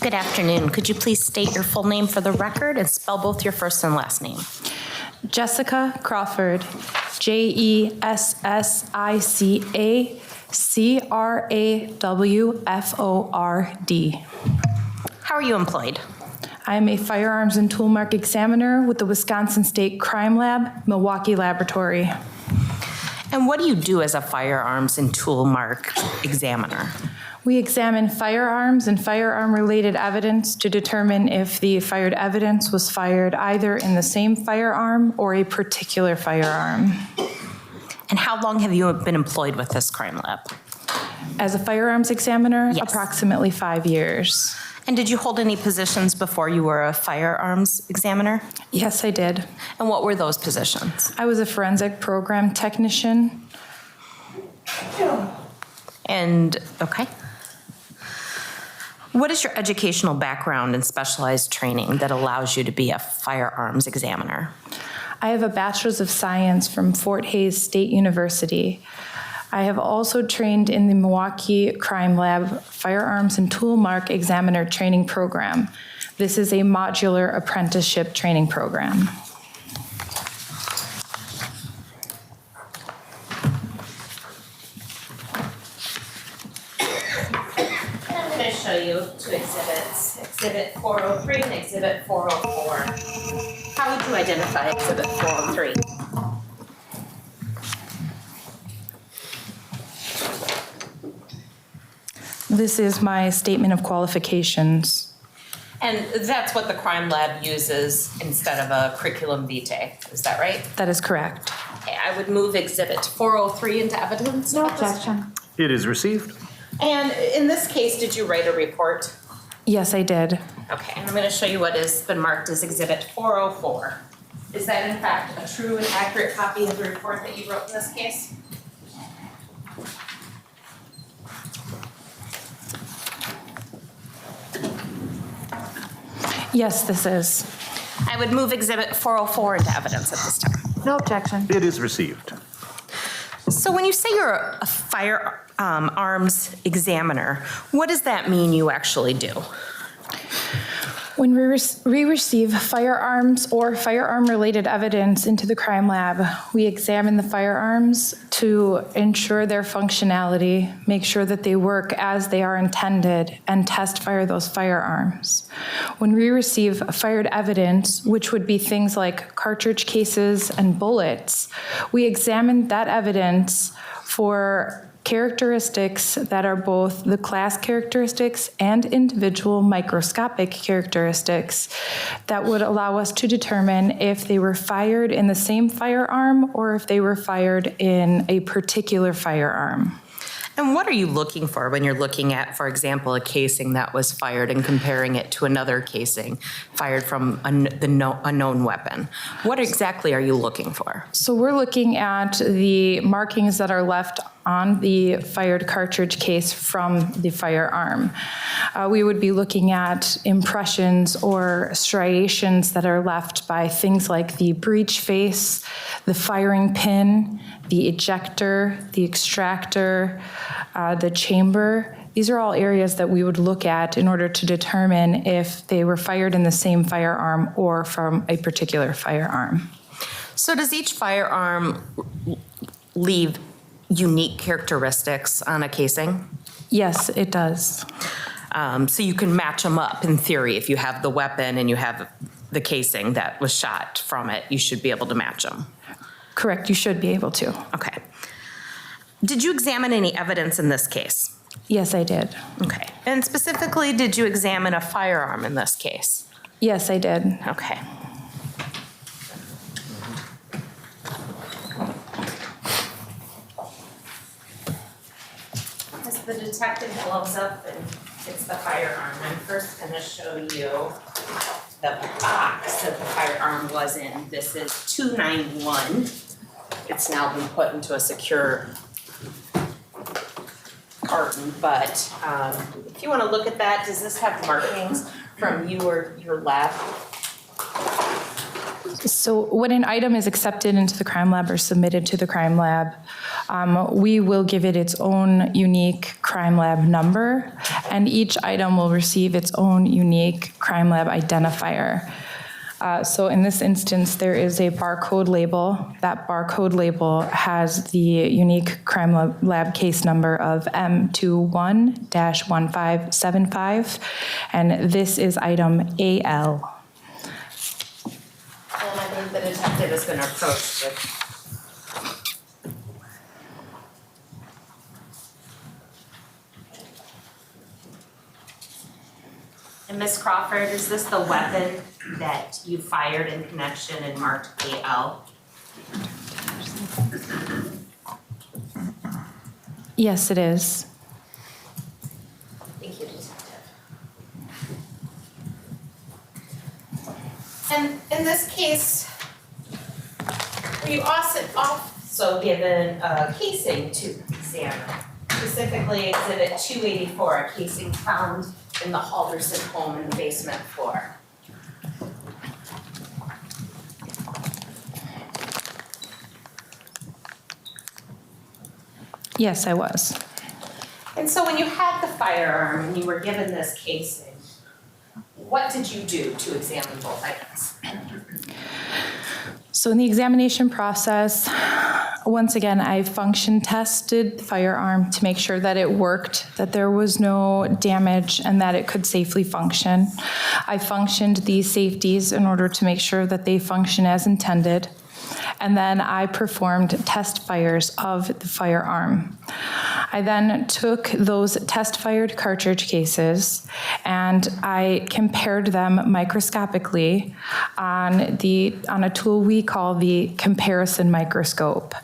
Good afternoon. Could you please state your full name for the record and spell both your first and last name? Jessica Crawford, JESSICA-CRAWFORD. How are you employed? I am a firearms and tool mark examiner with the Wisconsin State Crime Lab, Milwaukee Laboratory. And what do you do as a firearms and tool mark examiner? We examine firearms and firearm-related evidence to determine if the fired evidence was fired either in the same firearm or a particular firearm. And how long have you been employed with this crime lab? As a firearms examiner, Yes. approximately 5 years. And did you hold any positions before you were a firearms examiner? Yes, I did. And what were those positions? I was a forensic program technician. And, okay. What is your educational background and specialized training that allows you to be a firearms examiner? I have a Bachelor's of Science from Fort Hays State University. I have also trained in the Milwaukee Crime Lab Firearms and Tool Mark Examiner Training Program. This is a modular apprenticeship training program. I'm going to show you two exhibits, Exhibit 403 and Exhibit 404. How would you identify Exhibit 403? This is my statement of qualifications. And that's what the crime lab uses instead of a curriculum vitae, is that right? That is correct. Okay, I would move Exhibit 403 into evidence. No objection. It is received. And in this case, did you write a report? Yes, I did. Okay, and I'm going to show you what has been marked as Exhibit 404. Is that in fact a true and accurate copy of the report that you wrote in this case? Yes, this is. I would move Exhibit 404 into evidence at this time. No objection. It is received. So when you say you're a firearms examiner, what does that mean you actually do? When we receive firearms or firearm-related evidence into the crime lab, we examine the firearms to ensure their functionality, make sure that they work as they are intended, and test fire those firearms. When we receive fired evidence, which would be things like cartridge cases and bullets, we examine that evidence for characteristics that are both the class characteristics and individual microscopic characteristics that would allow us to determine if they were fired in the same firearm or if they were fired in a particular firearm. And what are you looking for when you're looking at, for example, a casing that was fired and comparing it to another casing fired from a known weapon? What exactly are you looking for? So we're looking at the markings that are left on the fired cartridge case from the firearm. We would be looking at impressions or striations that are left by things like the breech face, the firing pin, the ejector, the extractor, the chamber. These are all areas that we would look at in order to determine if they were fired in the same firearm or from a particular firearm. So does each firearm leave unique characteristics on a casing? Yes, it does. So you can match them up in theory. If you have the weapon and you have the casing that was shot from it, you should be able to match them. Correct, you should be able to. Okay. Did you examine any evidence in this case? Yes, I did. Okay. And specifically, did you examine a firearm in this case? Yes, I did. Okay. As the detective blows up and gets the firearm, I'm first going to show you the box that the firearm was in. This is 291. It's now been put into a secure carton, but if you want to look at that, does this have markings from you or your lab? So when an item is accepted into the crime lab or submitted to the crime lab, we will give it its own unique crime lab number, and each item will receive its own unique crime lab identifier. So in this instance, there is a barcode label. That barcode label has the unique crime lab case number of M21-1575, and this is item AL. And I think the detective is going to approach it. And Ms. Crawford, is this the weapon that you fired in connection and marked AL? Yes, it is. Thank you, detective. And in this case, were you also given a casing to examine? Specifically Exhibit 284, a casing found in the Halderson home in the basement floor. Yes, I was. And so when you had the firearm and you were given this casing, what did you do to examine both items? So in the examination process, once again, I function tested the firearm to make sure that it worked, that there was no damage, and that it could safely function. I functioned these safeties in order to make sure that they function as intended. And then I performed test fires of the firearm. I then took those test-fired cartridge cases and I compared them microscopically on a tool we call the comparison microscope.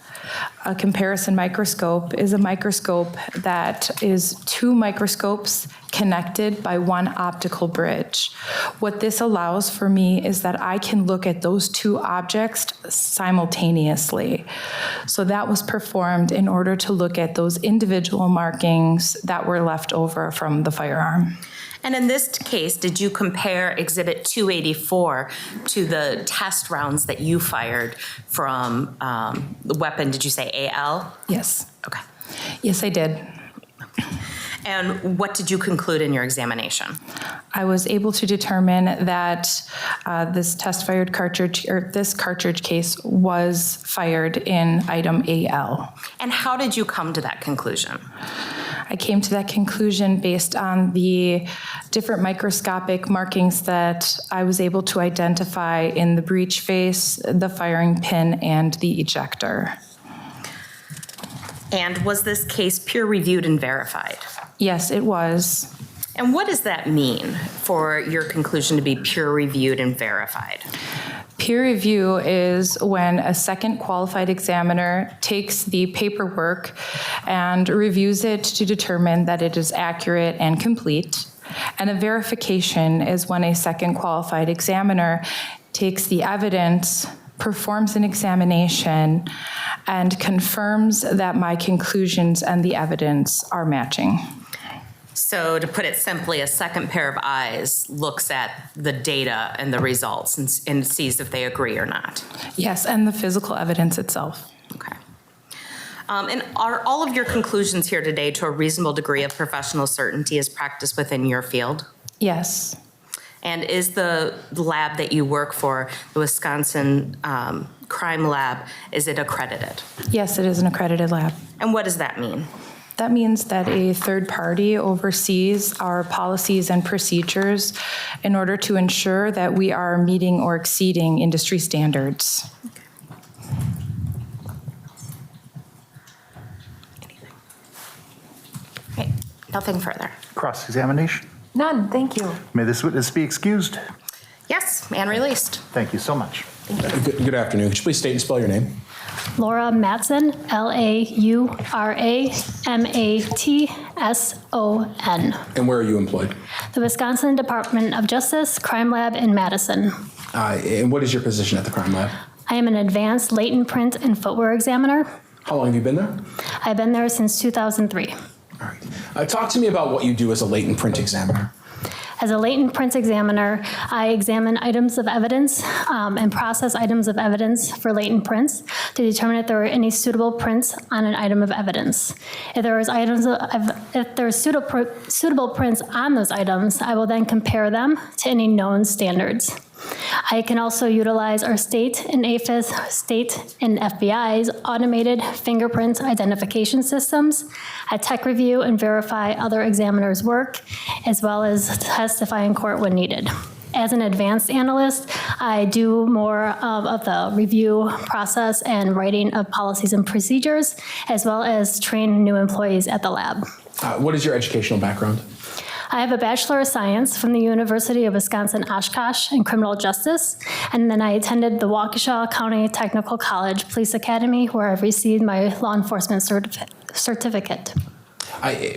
A comparison microscope is a microscope that is two microscopes connected by one optical bridge. What this allows for me is that I can look at those two objects simultaneously. So that was performed in order to look at those individual markings that were left over from the firearm. And in this case, did you compare Exhibit 284 to the test rounds that you fired from the weapon, did you say AL? Yes. Okay. Yes, I did. And what did you conclude in your examination? I was able to determine that this test-fired cartridge, or this cartridge case, was fired in item AL. And how did you come to that conclusion? I came to that conclusion based on the different microscopic markings that I was able to identify in the breech face, the firing pin, and the ejector. And was this case peer-reviewed and verified? Yes, it was. And what does that mean for your conclusion to be peer-reviewed and verified? Peer review is when a second qualified examiner takes the paperwork and reviews it to determine that it is accurate and complete. And a verification is when a second qualified examiner takes the evidence, performs an examination, and confirms that my conclusions and the evidence are matching. So to put it simply, a second pair of eyes looks at the data and the results and sees if they agree or not. Yes, and the physical evidence itself. Okay. And are all of your conclusions here today to a reasonable degree of professional certainty as practiced within your field? Yes. And is the lab that you work for, the Wisconsin Crime Lab, is it accredited? Yes, it is an accredited lab. And what does that mean? That means that a third party oversees our policies and procedures in order to ensure that we are meeting or exceeding industry standards. Okay, nothing further. Cross-examination. None, thank you. May this witness be excused. Yes, and released. Thank you so much. Good afternoon. Could you please state and spell your name? Laura Matson, LauraMatson. And where are you employed? The Wisconsin Department of Justice Crime Lab in Madison. And what is your position at the crime lab? I am an advanced latent print and footwear examiner. How long have you been there? I've been there since 2003. All right. Talk to me about what you do as a latent print examiner. As a latent prints examiner, I examine items of evidence and process items of evidence for latent prints to determine if there are any suitable prints on an item of evidence. If there are suitable prints on those items, I will then compare them to any known standards. I can also utilize our state and APHIS, state and FBI's automated fingerprint identification systems. I tech review and verify other examiners' work, as well as testify in court when needed. As an advanced analyst, I do more of the review process and writing of policies and procedures, as well as train new employees at the lab. What is your educational background? I have a Bachelor of Science from the University of Wisconsin-Oshkosh in criminal justice, and then I attended the Waukesha County Technical College Police Academy, where I received my law enforcement certificate.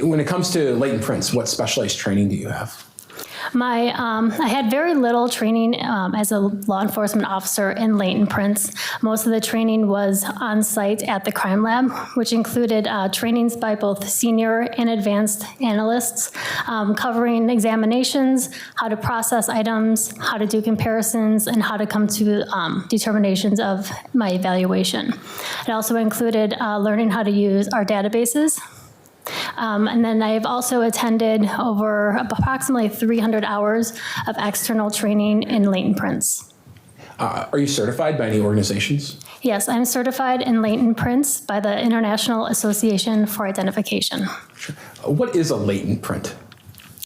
When it comes to latent prints, what specialized training do you have? I had very little training as a law enforcement officer in latent prints. Most of the training was on site at the crime lab, which included trainings by both senior and advanced analysts, covering examinations, how to process items, how to do comparisons, and how to come to determinations of my evaluation. It also included learning how to use our databases. And then I've also attended over approximately 300 hours of external training in latent prints. Are you certified by any organizations? Yes, I'm certified in latent prints by the International Association for Identification. Sure. What is a latent print?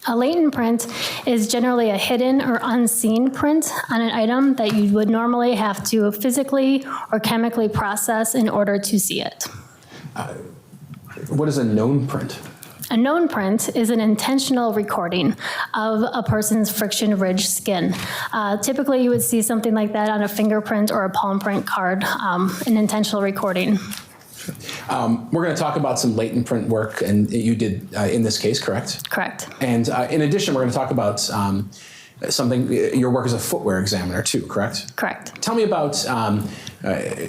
A latent print is generally a hidden or unseen print on an item that you would normally have to physically or chemically process in order to see it. What is a known print? A known print is an intentional recording of a person's friction-ridged skin. Typically, you would see something like that on a fingerprint or a palm print card, an intentional recording. We're going to talk about some latent print work, and you did in this case, correct? Correct. And in addition, we're going to talk about something, your work as a footwear examiner too, correct? Correct. Tell me about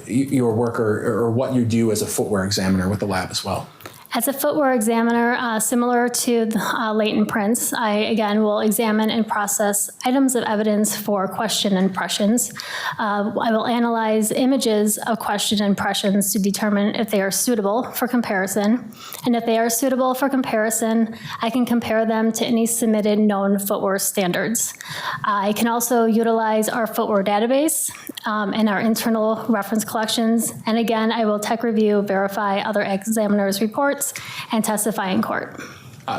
your work or what you do as a footwear examiner with the lab as well. As a footwear examiner, similar to the latent prints, I, again, will examine and process items of evidence for question impressions. I will analyze images of question impressions to determine if they are suitable for comparison. And if they are suitable for comparison, I can compare them to any submitted known footwear standards. I can also utilize our footwear database and our internal reference collections. And again, I will tech review, verify other examiners' reports, and testify in court.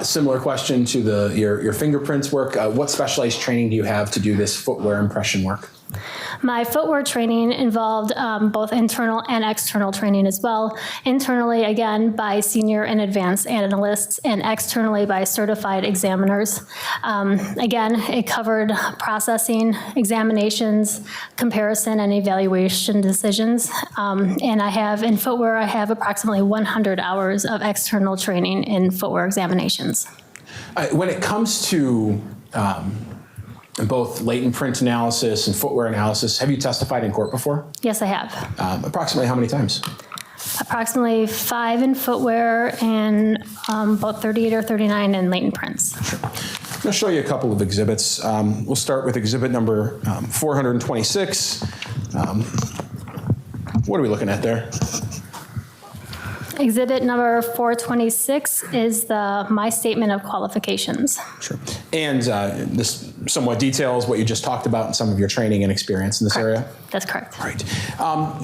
Similar question to your fingerprints work. What specialized training do you have to do this footwear impression work? My footwear training involved both internal and external training as well. Internally, again, by senior and advanced analysts, and externally by certified examiners. Again, it covered processing, examinations, comparison, and evaluation decisions. And in footwear, I have approximately 100 hours of external training in footwear examinations. When it comes to both latent print analysis and footwear analysis, have you testified in court before? Yes, I have. Approximately how many times? Approximately 5 in footwear and about 38 or 39 in latent prints. Sure. I'm going to show you a couple of exhibits. We'll start with exhibit number 426. What are we looking at there? Exhibit number 426 is my statement of qualifications. Sure. And this somewhat details what you just talked about in some of your training and experience in this area? That's correct. Right.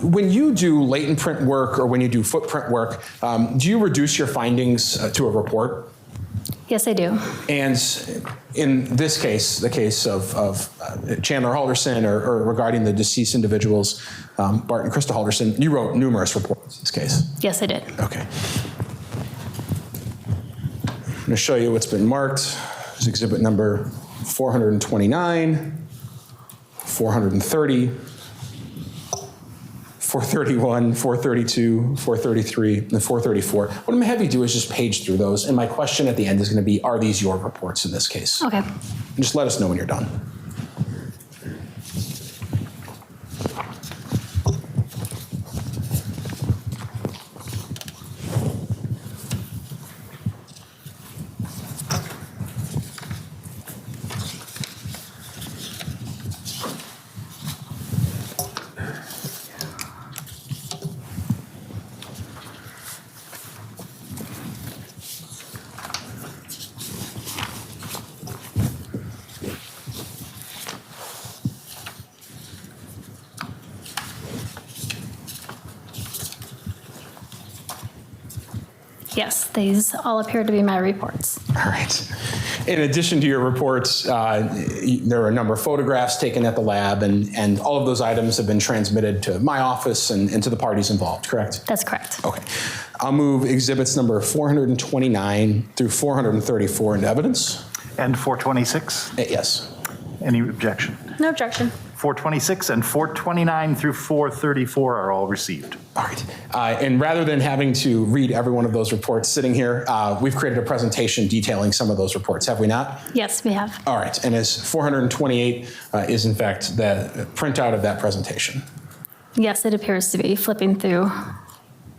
When you do latent print work or when you do footprint work, do you reduce your findings to a report? Yes, I do. And in this case, the case of Chandler Halderson or regarding the deceased individuals, Bart and Krista Haldersons, you wrote numerous reports in this case. Yes, I did. Okay. I'm going to show you what's been marked. There's exhibit number 429, 430, 431, 432, 433, and 434. What I'm going to have you do is just page through those, and my question at the end is going to be, are these your reports in this case? Okay. And just let us know when you're done. Yes, these all appear to be my reports. All right. In addition to your reports, there are a number of photographs taken at the lab, and all of those items have been transmitted to my office and to the parties involved, correct? That's correct. Okay. I'll move exhibits number 429 through 434 into evidence. And 426? Yes. Any objection? No objection. 426 and 429 through 434 are all received. All right. And rather than having to read every one of those reports sitting here, we've created a presentation detailing some of those reports, have we not? Yes, we have. All right. And as 428 is in fact the printout of that presentation. Yes, it appears to be flipping through.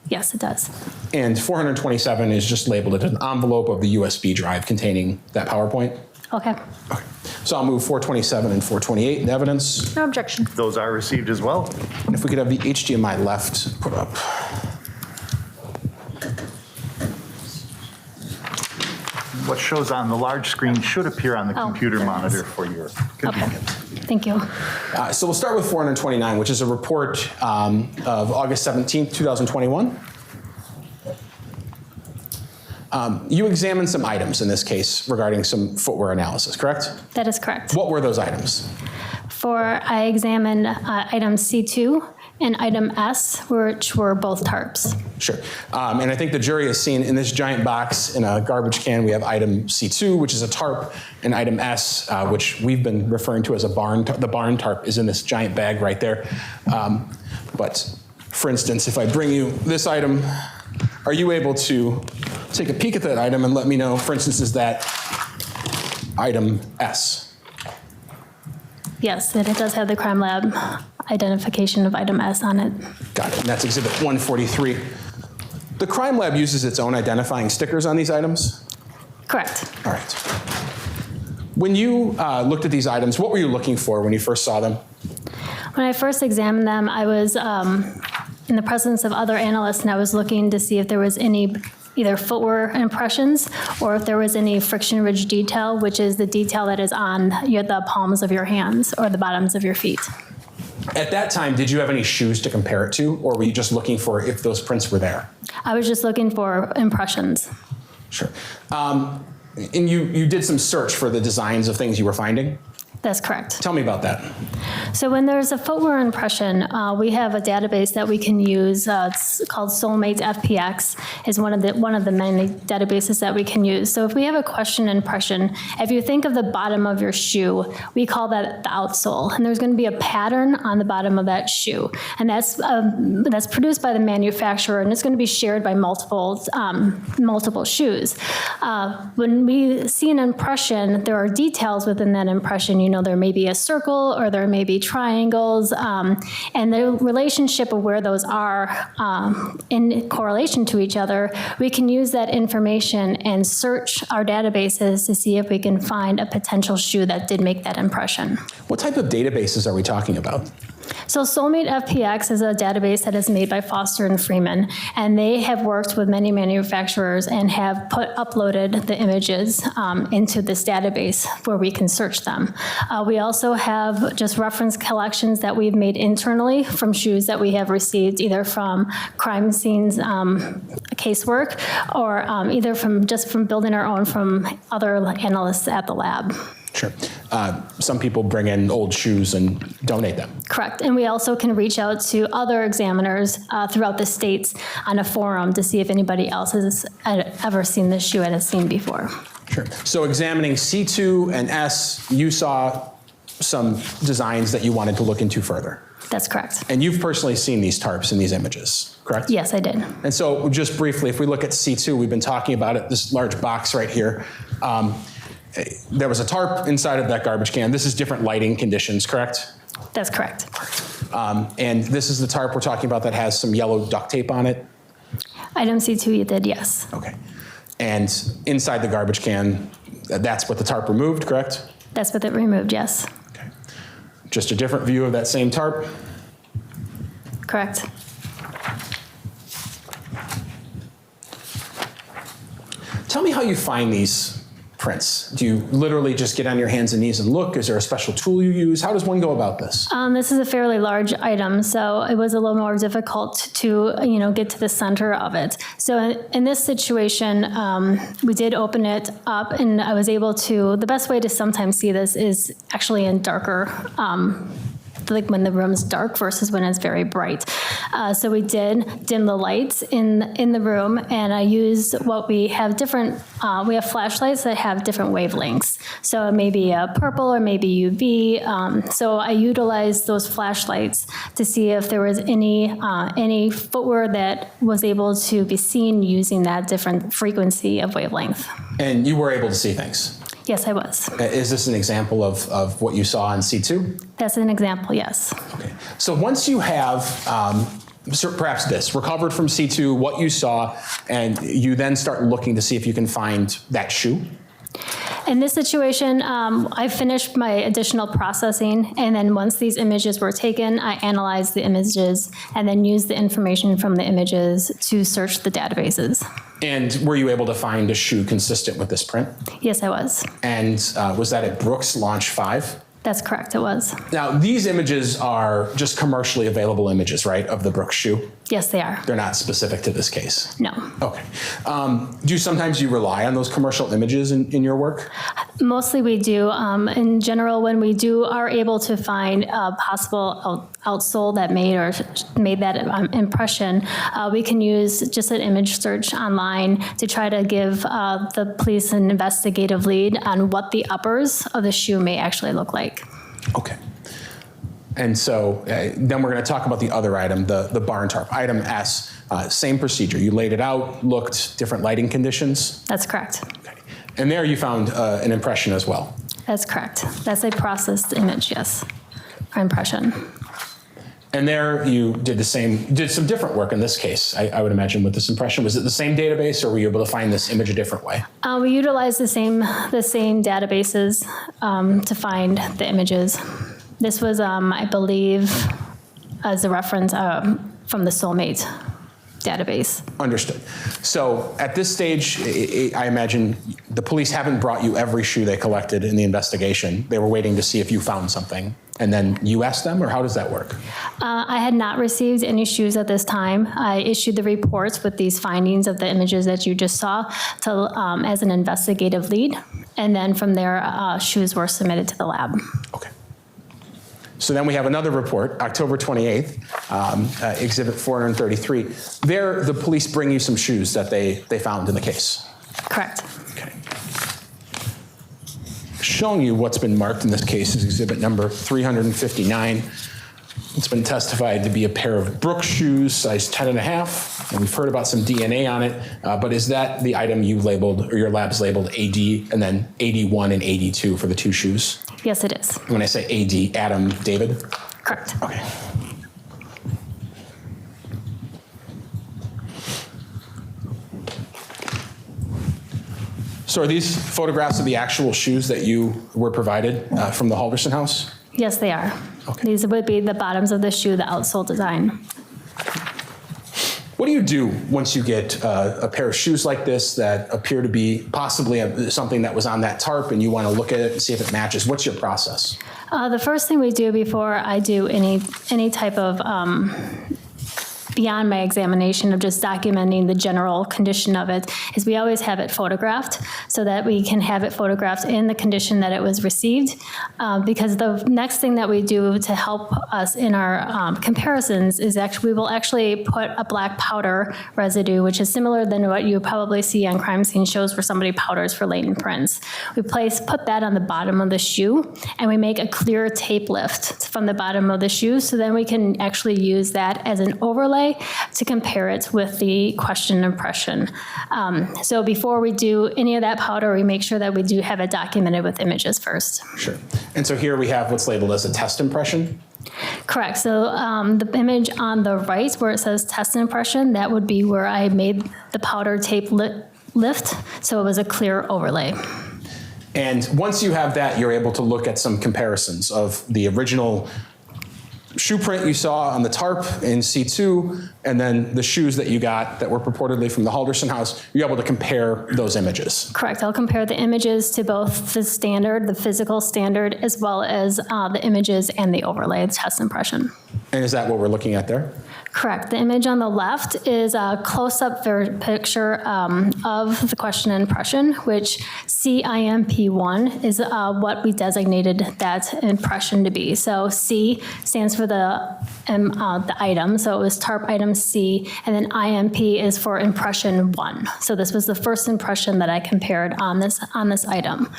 Yes, it does. And 427 is just labeled as an envelope of the USB drive containing that PowerPoint. Okay. Okay. So I'll move 427 and 428 in evidence. No objection. Those are received as well. And if we could have the HDMI left put up. What shows on the large screen should appear on the Oh, computer there it monitor is. for your Okay. convenience. Thank you. So we'll start with 429, which is a report of August 17th, 2021. You examined some items in this case regarding some footwear analysis, correct? That is correct. What were those items? I examined item C2 and item S, which were both tarps. Sure. And I think the jury has seen in this giant box in a garbage can, we have item C2, which is a tarp, and item S, which we've been referring to as a barn. The barn tarp is in this giant bag right there. But for instance, if I bring you this item, are you able to take a peek at that item and let me know, for instance, is that item S? Yes, it does have the crime lab identification of item S on it. Got it. And that's exhibit 143. The crime lab uses its own identifying stickers on these items? Correct. All right. When you looked at these items, what were you looking for when you first saw them? When I first examined them, I was in the presence of other analysts, and I was looking to see if there was any either footwear impressions or if there was any friction ridge detail, which is the detail that is on the palms of your hands or the bottoms of your feet. At that time, did you have any shoes to compare it to, or were you just looking for if those prints were there? I was just looking for impressions. Sure. And you did some search for the designs of things you were finding? That's correct. Tell me about that. So when there's a footwear impression, we have a database that we can use. It's called Soulmate FPX. Is one of the many databases that we can use. So if we have a question impression, if you think of the bottom of your shoe, we call that the outsole, and there's going to be a pattern on the bottom of that shoe, and that's produced by the manufacturer, and it's going to be shared by multiple shoes. When we see an impression, there are details within that impression. You know, there may be a circle or there may be triangles, and the relationship of where those are in correlation to each other, we can use that information and search our databases to see if we can find a potential shoe that did make that impression. What type of databases are we talking about? So Soulmate FPX is a database that is made by Foster and Freeman, and they have worked with many manufacturers and have uploaded the images into this database where we can search them. We also have just reference collections that we've made internally from shoes that we have received either from crime scenes casework or either from building our own from other analysts at the lab. Sure. Some people bring in old shoes and donate them. Correct. And we also can reach out to other examiners throughout the states on a forum to see if anybody else has ever seen this shoe and has seen before. Sure. So examining C2 and S, you saw some designs that you wanted to look into further. That's correct. And you've personally seen these tarps in these images, correct? Yes, I did. And so just briefly, if we look at C2, we've been talking about it, this large box right here. There was a tarp inside of that garbage can. This is different lighting conditions, correct? That's correct. And this is the tarp we're talking about that has some yellow duct tape on it? Item C2 you did, yes. Okay. And inside the garbage can, that's what the tarp removed, correct? That's what it removed, yes. Okay. Just a different view of that same tarp? Correct. Tell me how you find these prints? Do you literally just get on your hands and knees and look? Is there a special tool you use? How does one go about this? This is a fairly large item, so it was a little more difficult to, get to the center of it. So in this situation, we did open it up, and I was able to, the best way to sometimes see this is actually in darker, like when the room's dark versus when it's very bright. So we did dim the lights in the room, and I used what we have different, we have flashlights that have different wavelengths. So it may be a purple or maybe UV. So I utilized those flashlights to see if there was any footwear that was able to be seen using that different frequency of wavelength. And you were able to see things? Yes, I was. Is this an example of what you saw in C2? That's an example, yes. Okay. So once you have, perhaps this, recovered from C2, what you saw, and you then start looking to see if you can find that shoe? In this situation, I finished my additional processing, and then once these images were taken, I analyzed the images and then used the information from the images to search the databases. And were you able to find a shoe consistent with this print? Yes, I was. And was that at Brooks Launch 5? That's correct, it was. Now, these images are just commercially available images, right, of the Brooks shoe? Yes, they are. They're not specific to this case? No. Okay. Do you sometimes rely on those commercial images in your work? Mostly we do. In general, when we are able to find a possible outsole that made that impression, we can use just an image search online to try to give the police an investigative lead on what the uppers of the shoe may actually look like. Okay. And so then we're going to talk about the other item, the barn tarp. Item S, same procedure. You laid it out, looked, different lighting conditions? That's correct. Okay. And there you found an impression as well? That's correct. That's a processed image, yes, or impression. And there you did some different work in this case, I would imagine, with this impression. Was it the same database, or were you able to find this image a different way? We utilized the same databases to find the images. This was, I believe, as a reference from the Soulmate database. Understood. So at this stage, I imagine the police haven't brought you every shoe they collected in the investigation. They were waiting to see if you found something, and then you asked them, or how does that work? I had not received any shoes at this time. I issued the reports with these findings of the images that you just saw as an investigative lead, and then from there, shoes were submitted to the lab. Okay. So then we have another report, October 28th, Exhibit 433. There, the police bring you some shoes that they found in the case. Correct. Okay. Showing you what's been marked in this case is exhibit number 359. It's been testified to be a pair of Brooks shoes, size 10.5, and we've heard about some DNA on it, but is that the item you labeled, or your lab's labeled AD, and then AD1 and AD2 for the two shoes? Yes, it is. When I say AD, Adam, David? Correct. Okay. So are these photographs of the actual shoes that you were provided from the Halderson house? Yes, they are. Okay. These would be the bottoms of the shoe, the outsole design. What do you do once you get a pair of shoes like this that appear to be possibly something that was on that tarp, and you want to look at it and see if it matches? What's your process? The first thing we do before I do any type of beyond my examination of just documenting the general condition of it is we always have it photographed so that we can have it photographed in the condition that it was received. Because the next thing that we do to help us in our comparisons is we will actually put a black powder residue, which is similar than what you probably see on crime scene shows where somebody powders for latent prints. We put that on the bottom of the shoe, and we make a clear tape lift from the bottom of the shoe, so then we can actually use that as an overlay to compare it with the question impression. So before we do any of that powder, we make sure that we do have it documented with images first. Sure. And so here we have what's labeled as a test impression? Correct. So the image on the right where it says test impression, that would be where I made the powder tape lift, so it was a clear overlay. And once you have that, you're able to look at some comparisons of the original shoe print you saw on the tarp in C2, and then the shoes that you got that were purportedly from the Halderson house, you're able to compare those images. Correct. I'll compare the images to both the standard, the physical standard, as well as the images and the overlay test impression. And is that what we're looking at there? Correct. The image on the left is a close-up picture of the question and impression, which CIMP1 is what we designated that impression to be. So C stands for the item, so it was TARP item C, and then IMP is for impression 1. So this was the first impression that I compared on this item.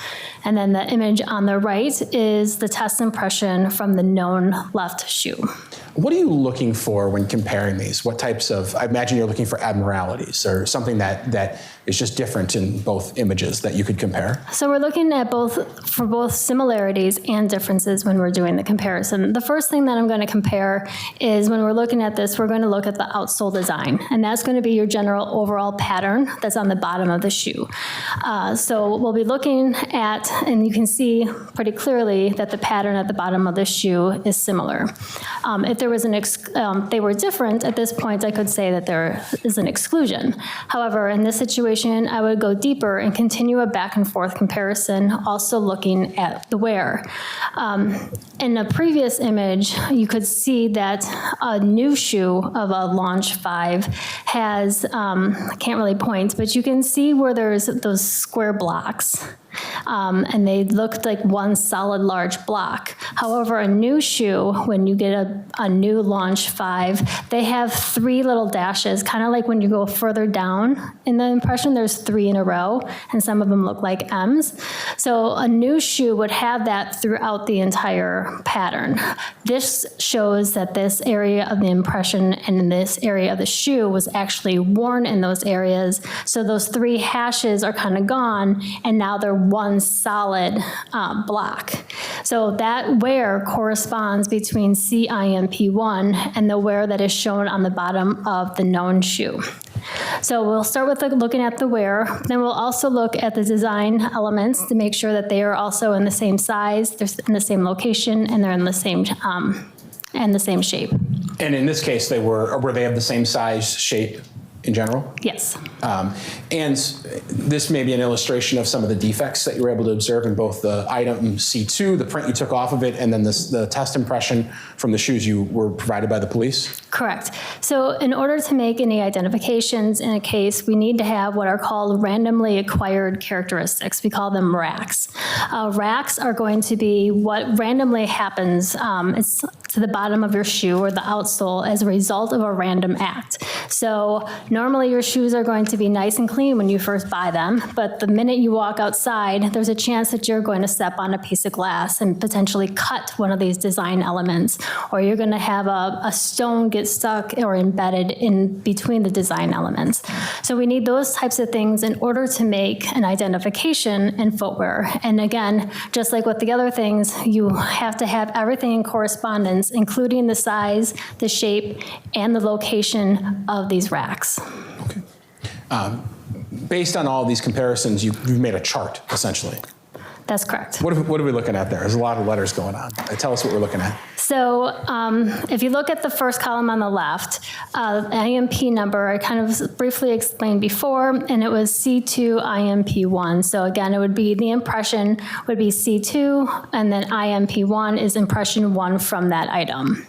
And then the image on the right is the test impression from the known left shoe. What are you looking for when comparing these? What types of, I imagine you're looking for abnormalities or something that is just different in both images that you could compare? So we're looking at both similarities and differences when we're doing the comparison. The first thing that I'm going to compare is when we're looking at this, we're going to look at the outsole design, and that's going to be your general overall pattern that's on the bottom of the shoe. So we'll be looking at, and you can see pretty clearly that the pattern at the bottom of the shoe is similar. If there was they were different, at this point I could say that there is an exclusion. However, in this situation, I would go deeper and continue a back and forth comparison, also looking at the wear. In a previous image, you could see that a new shoe of a Launch 5 has, I can't really point, but you can see where there's those square blocks. And they looked like one solid large block. However, a new shoe, when you get a new Launch 5, they have 3 little dashes, kind of like when you go further down in the impression, there's 3 in a row, and some of them look like M's. So a new shoe would have that throughout the entire pattern. This shows that this area of the impression and this area of the shoe was actually worn in those areas. So those 3 hashes are kind of gone, and now they're one solid block. So that wear corresponds between CIMP1 and the wear that is shown on the bottom of the known shoe. So we'll start with looking at the wear. Then we'll also look at the design elements to make sure that they are also in the same size, they're in the same location, and they're in the same shape. And in this case, were they of the same size, shape in general? Yes. And this may be an illustration of some of the defects that you were able to observe in both the item C2, the print you took off of it, and then the test impression from the shoes you were provided by the police? Correct. So in order to make any identifications in a case, we need to have what are called randomly acquired characteristics. We call them RACs. RACs are going to be what randomly happens it's to the bottom of your shoe or the outsole as a result of a random act. So normally your shoes are going to be nice and clean when you first buy them, but the minute you walk outside, there's a chance that you're going to step on a piece of glass and potentially cut one of these design elements, or you're going to have a stone get stuck or embedded in between the design elements. So we need those types of things in order to make an identification in footwear. And again, just like with the other things, you have to have everything in correspondence, including the size, the shape, and the location of these racks. Okay. Based on all these comparisons, you've made a chart, essentially. That's correct. What are we looking at there? There's a lot of letters going on. Tell us what we're looking at. So if you look at the first column on the left, IMP number, I kind of briefly explained before, and it was C2 IMP1. So again, it would be the impression would be C2, and then IMP1 is impression 1 from that item.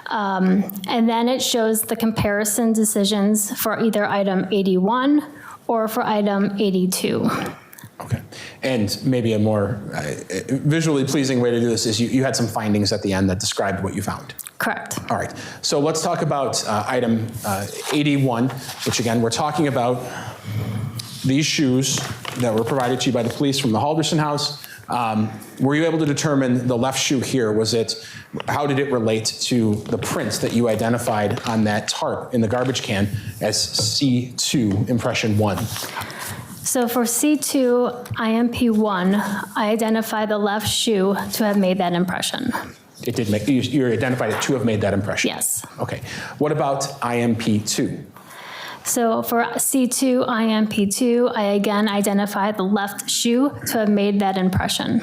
And then it shows the comparison decisions for either item 81 or for item 82. Okay. And maybe a more visually pleasing way to do this is you had some findings at the end that described what you found. Correct. All right. So let's talk about item 81, which again, we're talking about these shoes that were provided to you by the police from the Halderson house. Were you able to determine the left shoe here? How did it relate to the prints that you identified on that tarp in the garbage can as C2 impression 1? So for C2 IMP1, I identify the left shoe to have made that impression. It did make, you identified it to have made that impression? Yes. Okay. What about IMP2? So for C2 IMP2, I again identify the left shoe to have made that impression.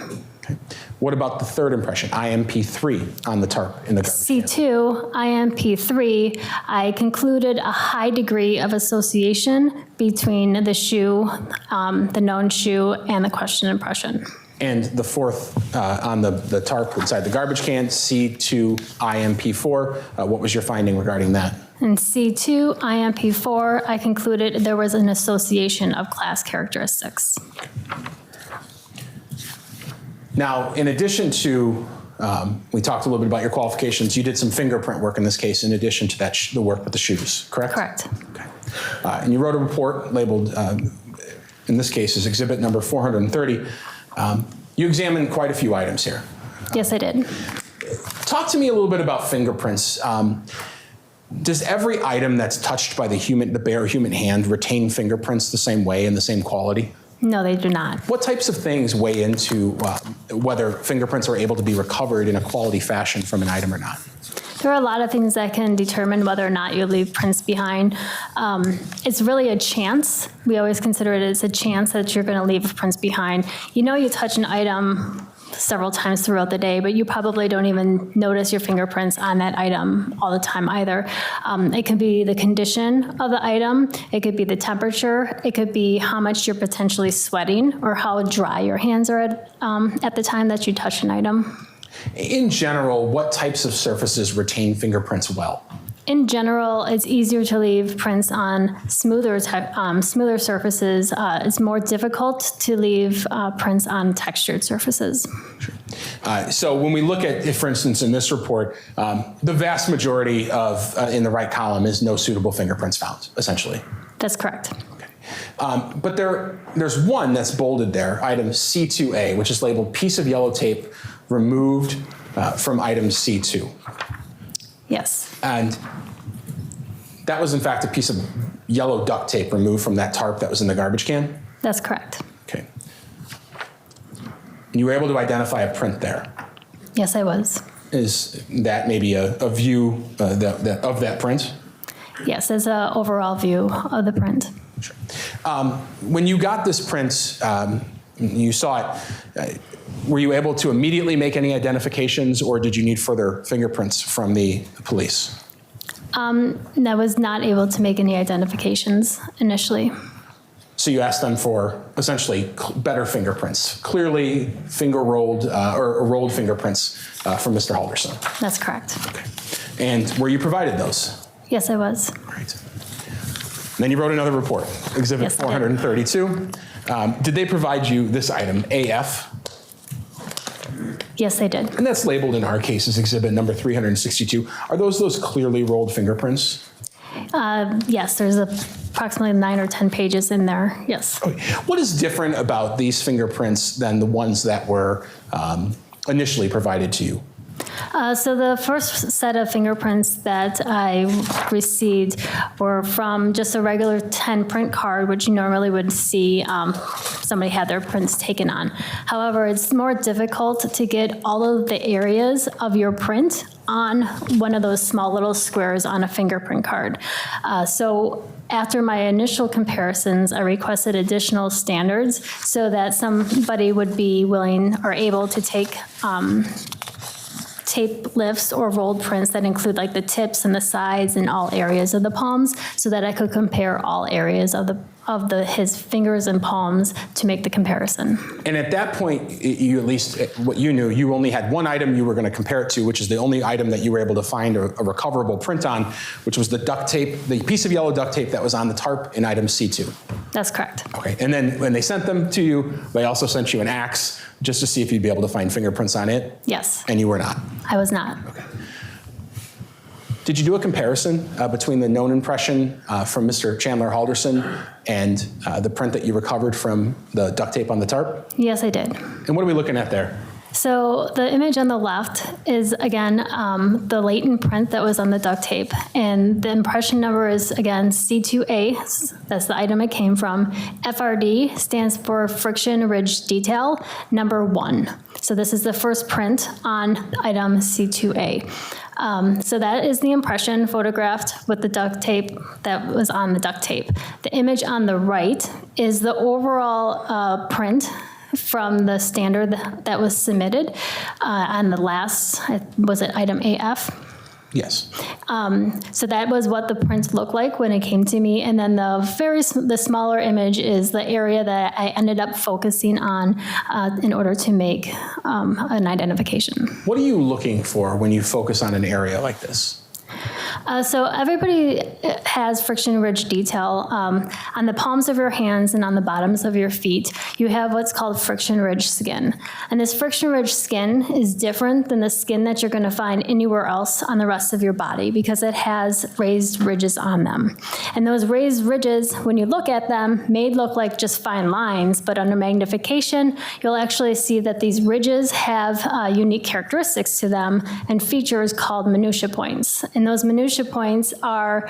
What about the third impression, IMP3 on the tarp in the garbage can? C2, IMP3, I concluded a high degree of association between the shoe, the known shoe, and the questioned impression. And the fourth on the tarp inside the garbage can, C2, IMP4, what was your finding regarding that? In C2, IMP4, I concluded there was an association of class characteristics. Now, in addition to, we talked a little bit about your qualifications, you did some fingerprint work in this case in addition to that the work with the shoes, correct? Correct. Okay. And you wrote a report labeled, in this case, is exhibit number 430. You examined quite a few items here. Yes, I did. Talk to me a little bit about fingerprints. Does every item that's touched by the bare human hand retain fingerprints the same way and the same quality? No, they do not. What types of things weigh into whether fingerprints are able to be recovered in a quality fashion from an item or not? There are a lot of things that can determine whether or not you leave prints behind. It's really a chance. We always consider it as a chance that you're going to leave prints behind. You know, you touch an item several times throughout the day, but you probably don't even notice your fingerprints on that item all the time either. It could be the condition of the item, it could be the temperature, it could be how much you're potentially sweating or how dry your hands are at the time that you touch an item. In general, what types of surfaces retain fingerprints well? In general, it's easier to leave prints on smoother surfaces. It's more difficult to leave prints on textured surfaces. Sure. So when we look at, for instance, in this report, the vast majority of, in the right column, is no suitable fingerprints found, essentially. That's correct. Okay. But there's one that's bolded there, item C2A, which is labeled piece of yellow tape removed from item C2. Yes. And that was, in fact, a piece of yellow duct tape removed from that tarp that was in the garbage can? That's correct. Okay. And you were able to identify a print there? Yes, I was. Is that maybe a view of that print? Yes, as an overall view of the print. Sure. When you got this print, you saw it, were you able to immediately make any identifications, or did you need further fingerprints from the police? I was not able to make any identifications initially. So you asked them for essentially better fingerprints, clearly finger-rolled or rolled fingerprints from Mr. Halderson. That's correct. Okay. And were you provided those? Yes, I was. Great. Then you wrote another report, Exhibit Yes, I did. 432. Did they provide you this item, AF? Yes, they did. And that's labeled in our case as exhibit number 362. Are those clearly rolled fingerprints? Yes, there's approximately 9 or 10 pages in there. Yes. Okay. What is different about these fingerprints than the ones that were initially provided to you? So the first set of fingerprints that I received were from just a regular 10 print card, which you normally would see somebody had their prints taken on. However, it's more difficult to get all of the areas of your print on one of those small little squares on a fingerprint card. So after my initial comparisons, I requested additional standards so that somebody would be willing or able to take tape lifts or rolled prints that include like the tips and the sides and all areas of the palms, so that I could compare all areas of his fingers and palms to make the comparison. And at that point, you, at least what you knew, you only had one item you were going to compare it to, which is the only item that you were able to find a recoverable print on, which was the duct tape, the piece of yellow duct tape that was on the tarp in item C2. That's correct. Okay, and then when they sent them to you, they also sent you an axe just to see if you'd be able to find fingerprints on it? Yes. And you were not? I was not. Okay. Did you do a comparison between the known impression from Mr. Chandler Halderson and the print that you recovered from the duct tape on the tarp? Yes, I did. And what are we looking at there? So the image on the left is, again, the latent print that was on the duct tape. And the impression number is, again, C2A. That's the item it came from. FRD stands for friction ridge detail, number 1. So this is the first print on item C2A. So that is the impression photographed with the duct tape that was on the duct tape. The image on the right is the overall print from the standard that was submitted on the last, was it item AF? Yes. So that was what the prints looked like when it came to me. And then the smaller image is the area that I ended up focusing on in order to make an identification. What are you looking for when you focus on an area like this? So everybody has friction ridge detail on the palms of your hands and on the bottoms of your feet. You have what's called friction ridge skin. And this friction ridge skin is different than the skin that you're going to find anywhere else on the rest of your body because it has raised ridges on them. And those raised ridges, when you look at them, may look like just fine lines, but under magnification, you'll actually see that these ridges have unique characteristics to them and features called minutia points. And those minutia points are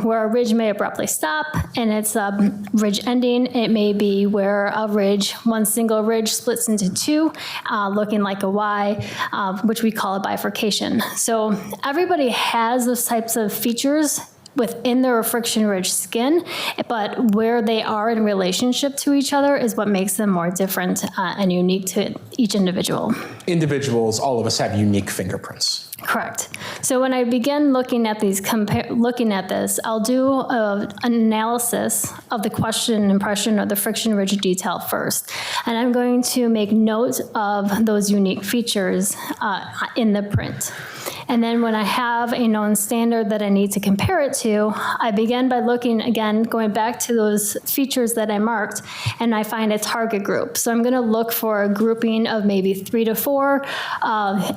where a ridge may abruptly stop and it's a ridge ending. It may be where a ridge, one single ridge splits into two, looking like a Y, which we call a bifurcation. So everybody has those types of features within their friction ridge skin, but where they are in relationship to each other is what makes them more different and unique to each individual. Individuals, all of us have unique fingerprints. Correct. So when I begin looking at these, looking at this, I'll do an analysis of the question impression or the friction ridge detail first. And I'm going to make note of those unique features in the print. And then when I have a known standard that I need to compare it to, I begin by looking, again, going back to those features that I marked, and I find a target group. So I'm going to look for a grouping of maybe 3 to 4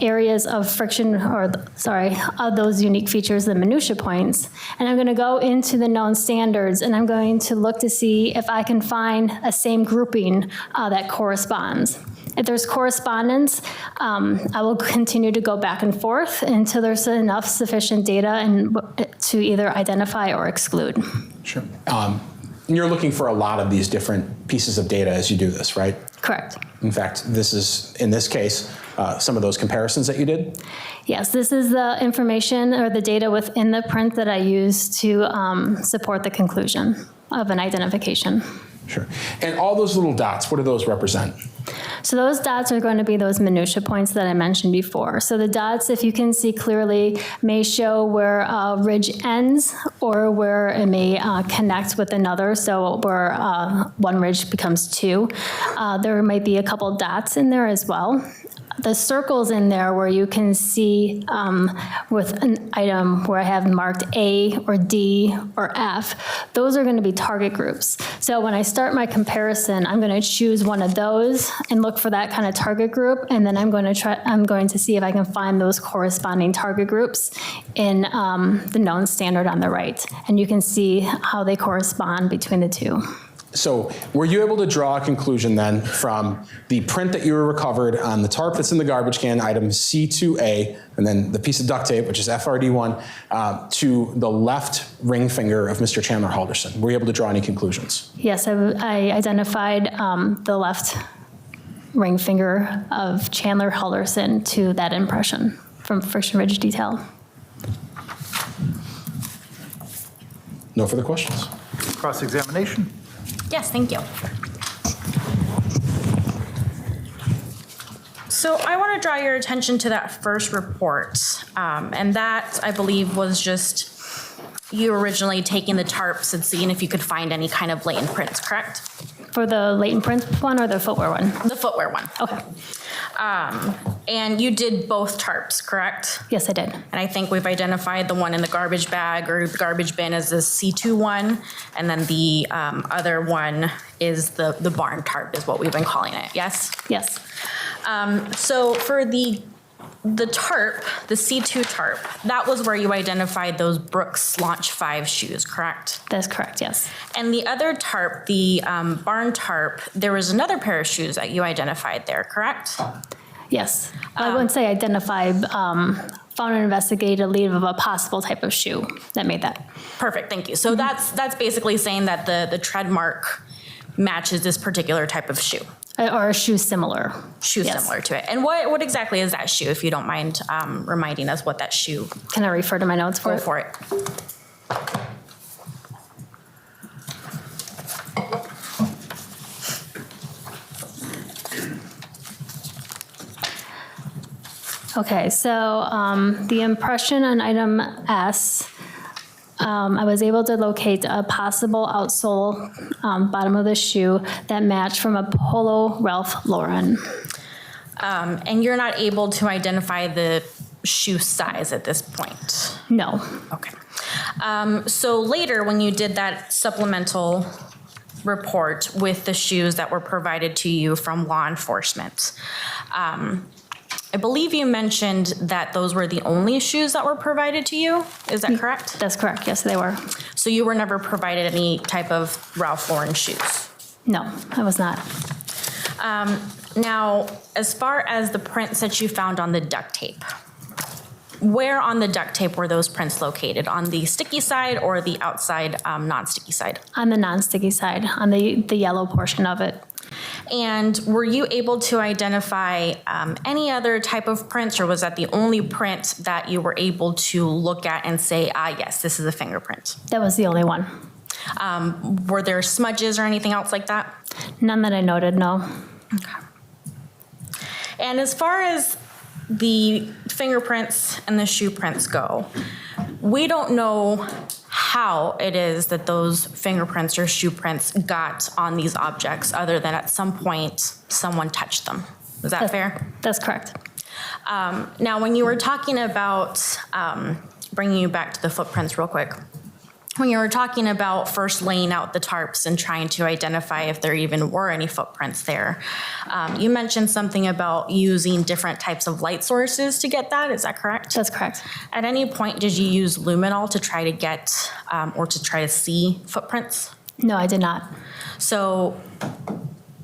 areas of friction, of those unique features, the minutia points. And I'm going to go into the known standards, and I'm going to look to see if I can find a same grouping that corresponds. If there's correspondence, I will continue to go back and forth until there's enough sufficient data to either identify or exclude. Sure. And you're looking for a lot of these different pieces of data as you do this, right? Correct. In fact, this is, in this case, some of those comparisons that you did? Yes, this is the information or the data within the print that I use to support the conclusion of an identification. Sure. And all those little dots, what do those represent? So those dots are going to be those minutia points that I mentioned before. So the dots, if you can see clearly, may show where a ridge ends or where it may connect with another. So where one ridge becomes two. There might be a couple dots in there as well. The circles in there where you can see with an item where I have marked A or D or F, those are going to be target groups. So when I start my comparison, I'm going to choose one of those and look for that kind of target group, and then I'm going to see if I can find those corresponding target groups in the known standard on the right, and you can see how they correspond between the two. So were you able to draw a conclusion then from the print that you recovered on the tarp that's in the garbage can, item C2A, and then the piece of duct tape, which is FRD1, to the left ring finger of Mr. Chandler Halderson? Were you able to draw any conclusions? Yes, I identified the left ring finger of Chandler Halderson to that impression from friction ridge detail. No further questions. Cross-examination? Yes, thank you. So I want to draw your attention to that first report. And that, I believe, was just you originally taking the tarps and seeing if you could find any kind of latent prints, correct? For the latent print one or the footwear one? The footwear one. Okay. And you did both tarps, correct? Yes, I did. And I think we've identified the one in the garbage bag or the garbage bin as the C2 one, and then the other one is the barn tarp is what we've been calling it, yes? Yes. So for the tarp, the C2 tarp, that was where you identified those Brooks Launch 5 shoes, correct? That's correct, yes. And the other tarp, the barn tarp, there was another pair of shoes that you identified there, correct? Yes. I wouldn't say identified, found and investigated a lead of a possible type of shoe that made that. Perfect, thank you. So that's basically saying that the tread mark matches this particular type of shoe. Or a shoe similar. Shoe Yes. similar to it. And what exactly is that shoe, if you don't mind reminding us what that shoe? Can I refer to my notes for Go it? for it. Okay, so the impression on item S, I was able to locate a possible outsole bottom of the shoe that matched from a Polo Ralph Lauren. And you're not able to identify the shoe size at this point? No. Okay. So later, when you did that supplemental report with the shoes that were provided to you from law enforcement, I believe you mentioned that those were the only shoes that were provided to you. Is that correct? That's correct, yes, they were. So you were never provided any type of Ralph Lauren shoes? No, I was not. Now, as far as the prints that you found on the duct tape, where on the duct tape were those prints located? On the sticky side or the outside non-sticky side? On the non-sticky side, on the yellow portion of it. And were you able to identify any other type of prints, or was that the only print that you were able to look at and say, yes, this is a fingerprint? That was the only one. Were there smudges or anything else like that? None that I noted, no. Okay. And as far as the fingerprints and the shoe prints go, we don't know how it is that those fingerprints or shoe prints got on these objects, other than at some point someone touched them. Is that fair? That's correct. Now, when you were talking about, bringing you back to the footprints real quick, when you were talking about first laying out the tarps and trying to identify if there even were any footprints there, you mentioned something about using different types of light sources to get that. Is that correct? That's correct. At any point, did you use luminol to try to get or to try to see footprints? No, I did not. So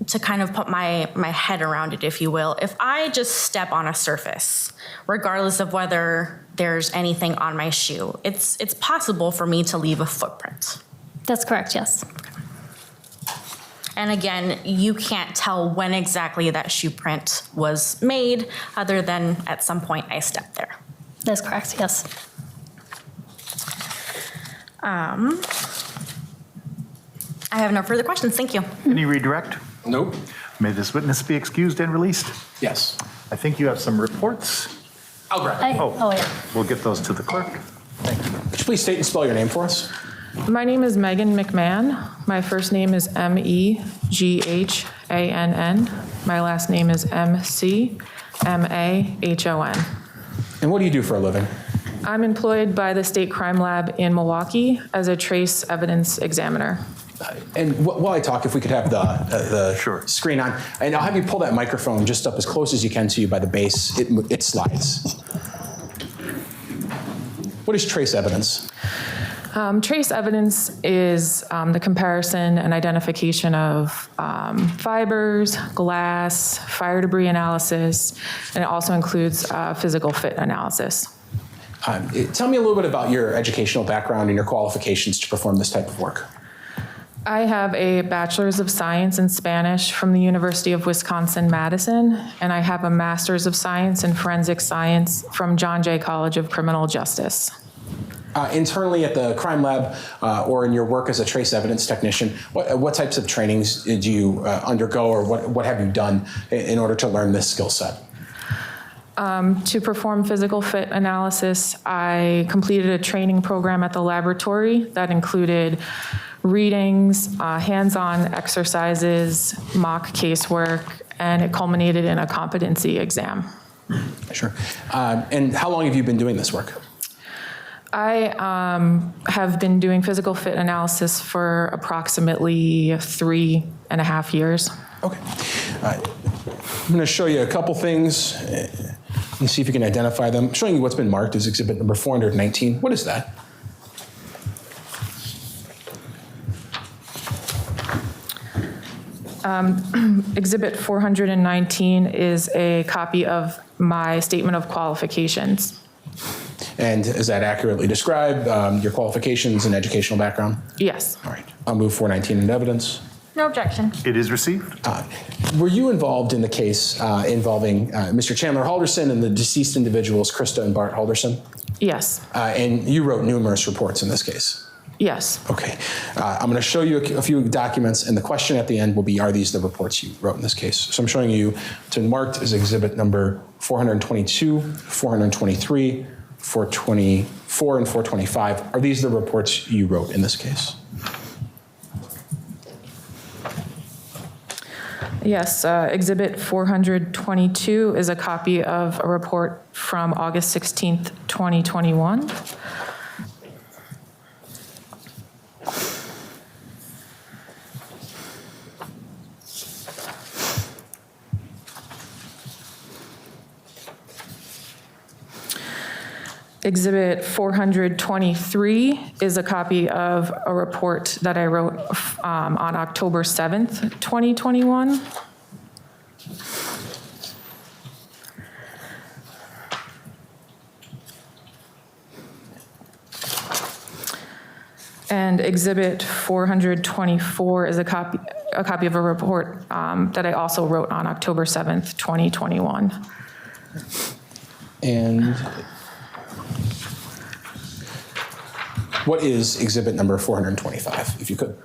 to kind of put my head around it, if you will, if I just step on a surface, regardless of whether there's anything on my shoe, it's possible for me to leave a footprint. That's correct, yes. And again, you can't tell when exactly that shoe print was made, other than at some point I stepped there. That's correct, yes. I have no further questions. Thank you. Any redirect? Nope. May this witness be excused and released? Yes. I think you have some reports. I'll grab it. Oh, yeah. We'll get those to the clerk. Thank you. Could you please state and spell your name for us? My name is Meghan McMahon. My first name is Meghann. My last name is Mcmahon. And what do you do for a living? I'm employed by the State Crime Lab in Milwaukee as a trace evidence examiner. And while I talk, if we could have the Sure. screen on, and I'll have you pull that microphone just up as close as you can to you by the base. It slides. What is trace evidence? Trace evidence is the comparison and identification of fibers, glass, fire debris analysis, and it also includes physical fit analysis. Tell me a little bit about your educational background and your qualifications to perform this type of work. I have a Bachelor's of Science in Spanish from the University of Wisconsin-Madison, and I have a Master's of Science in Forensic Science from John Jay College of Criminal Justice. Internally at the crime lab or in your work as a trace evidence technician, what types of trainings did you undergo, or what have you done in order to learn this skill set? To perform physical fit analysis, I completed a training program at the laboratory that included readings, hands-on exercises, mock casework, and it culminated in a competency exam. Sure. And how long have you been doing this work? I have been doing physical fit analysis for approximately 3.5 years. Okay. I'm going to show you a couple things and see if you can identify them. I'm showing you what's been marked as exhibit number 419. What is that? Exhibit 419 is a copy of my statement of qualifications. And does that accurately describe your qualifications and educational background? Yes. All right. I'll move 419 into evidence. No objection. It is received. Were you involved in the case involving Mr. Chandler Halderson and the deceased individuals, Krista and Bart Halderson? Yes. And you wrote numerous reports in this case? Yes. Okay. I'm going to show you a few documents, and the question at the end will be, are these the reports you wrote in this case? So I'm showing you, it's marked as exhibit number 422, 423, 424, and 425. Are these the reports you wrote in this case? Yes, Exhibit 422 is a copy of a report from August 16th, 2021. Exhibit 423 is a copy of a report that I wrote on October 7th, 2021. And Exhibit 424 is a copy of a report that I also wrote on October 7th, 2021. And what is exhibit number 425, if you could?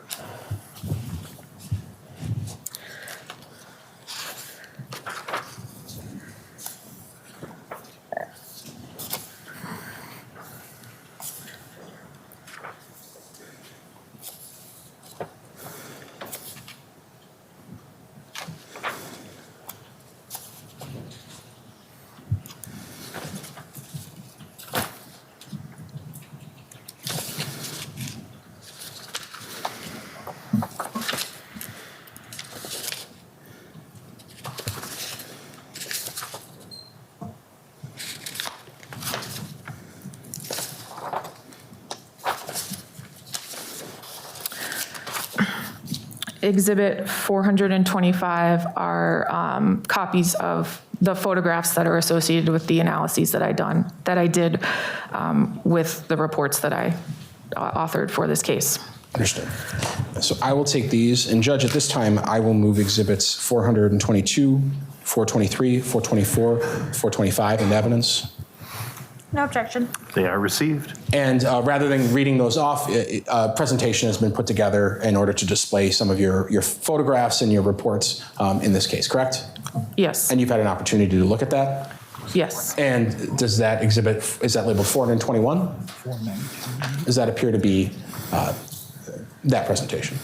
Exhibit 425 are copies of the photographs that are associated with the analyses that I did with the reports that I authored for this case. Understood. So I will take these, and Judge, at this time, I will move exhibits 422, 423, 424, 425 into evidence. No objection. They are received. And rather than reading those off, a presentation has been put together in order to display some of your photographs and your reports in this case, correct? Yes. And you've had an opportunity to look at that? Yes. And does that exhibit, is that labeled 421? Does that appear to be that presentation?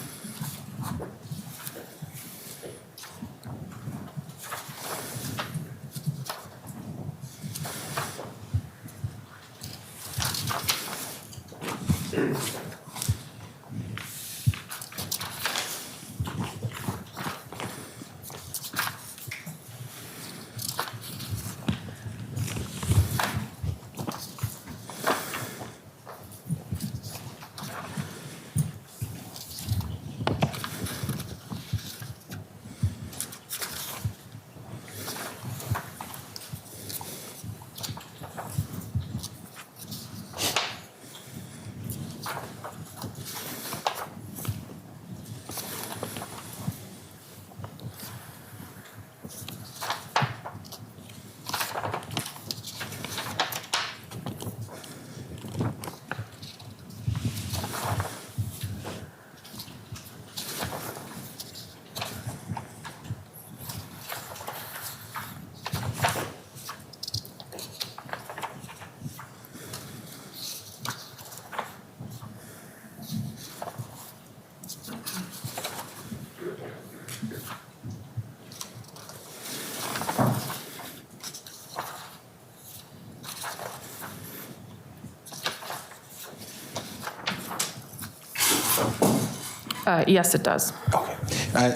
Yes, it does. Okay.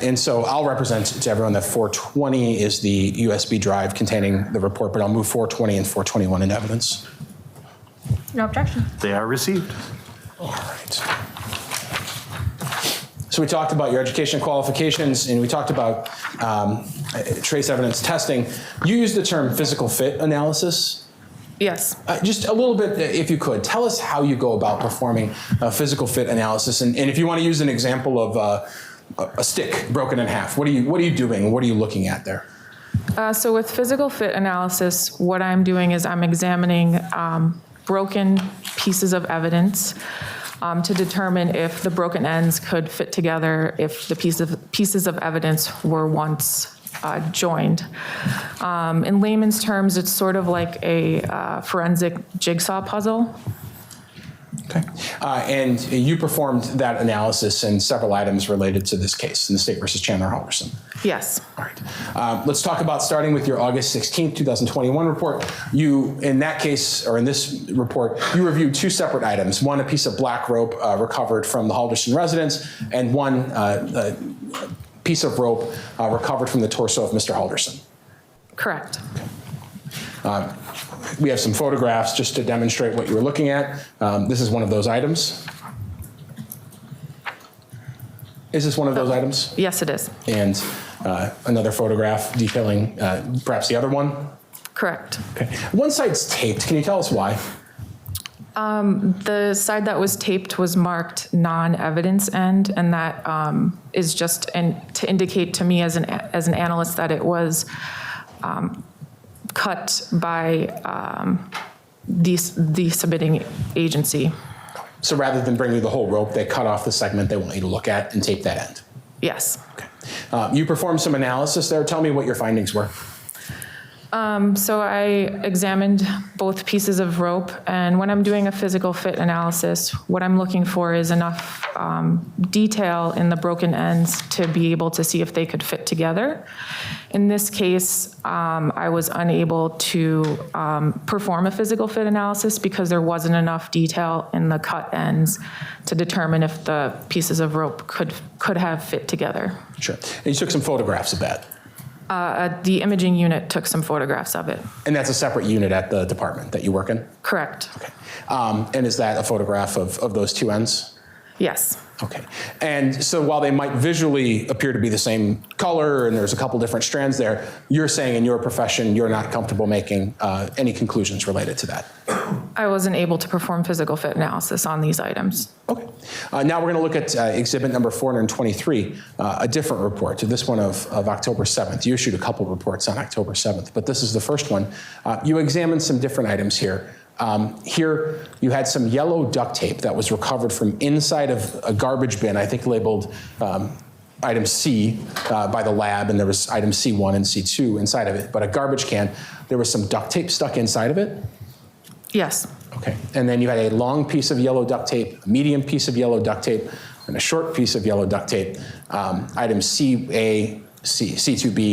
And so I'll represent to everyone that 420 is the USB drive containing the report, but I'll move 420 and 421 in evidence. No objection. They are received. All right. So we talked about your education qualifications, and we talked about trace evidence testing. You used the term physical fit analysis. Yes. Just a little bit, if you could, tell us how you go about performing a physical fit analysis, and if you want to use an example of a stick broken in half, what are you doing? What are you looking at there? So with physical fit analysis, what I'm doing is I'm examining broken pieces of evidence to determine if the broken ends could fit together, if the pieces of evidence were once joined. In layman's terms, it's sort of like a forensic jigsaw puzzle. Okay. And you performed that analysis in several items related to this case, in the State versus Chandler Halderson. Yes. All right. Let's talk about starting with your August 16th, 2021 report. You, in that case, or in this report, you reviewed two separate items. One, a piece of black rope recovered from the Halderson residence, and one piece of rope recovered from the torso of Mr. Halderson. Correct. We have some photographs just to demonstrate what you were looking at. This is one of those items. Is this one of those items? Yes, it is. And another photograph detailing perhaps the other one? Correct. Okay. One side's taped. Can you tell us why? The side that was taped was marked non-evidence end, and that is just to indicate to me as an analyst that it was cut by the submitting agency. So rather than bring you the whole rope, they cut off the segment they want you to look at and tape that end. Yes. Okay. You performed some analysis there. Tell me what your findings were. So I examined both pieces of rope, and when I'm doing a physical fit analysis, what I'm looking for is enough detail in the broken ends to be able to see if they could fit together. In this case, I was unable to perform a physical fit analysis because there wasn't enough detail in the cut ends to determine if the pieces of rope could have fit together. Sure. And you took some photographs of that. The imaging unit took some photographs of it. And that's a separate unit at the department that you work in? Correct. Okay. And is that a photograph of those two ends? Yes. Okay. And so while they might visually appear to be the same color and there's a couple different strands there, you're saying in your profession you're not comfortable making any conclusions related to that? I wasn't able to perform physical fit analysis on these items. Okay. Now we're going to look at exhibit number 423, a different report, this one of October 7th. You issued a couple reports on October 7th, but this is the first one. You examined some different items here. Here you had some yellow duct tape that was recovered from inside of a garbage bin, I think labeled item C by the lab, and there was item C1 and C2 inside of it, but a garbage can, there was some duct tape stuck inside of it? Yes. Okay. And then you had a long piece of yellow duct tape, a medium piece of yellow duct tape, and a short piece of yellow duct tape. Items C2B,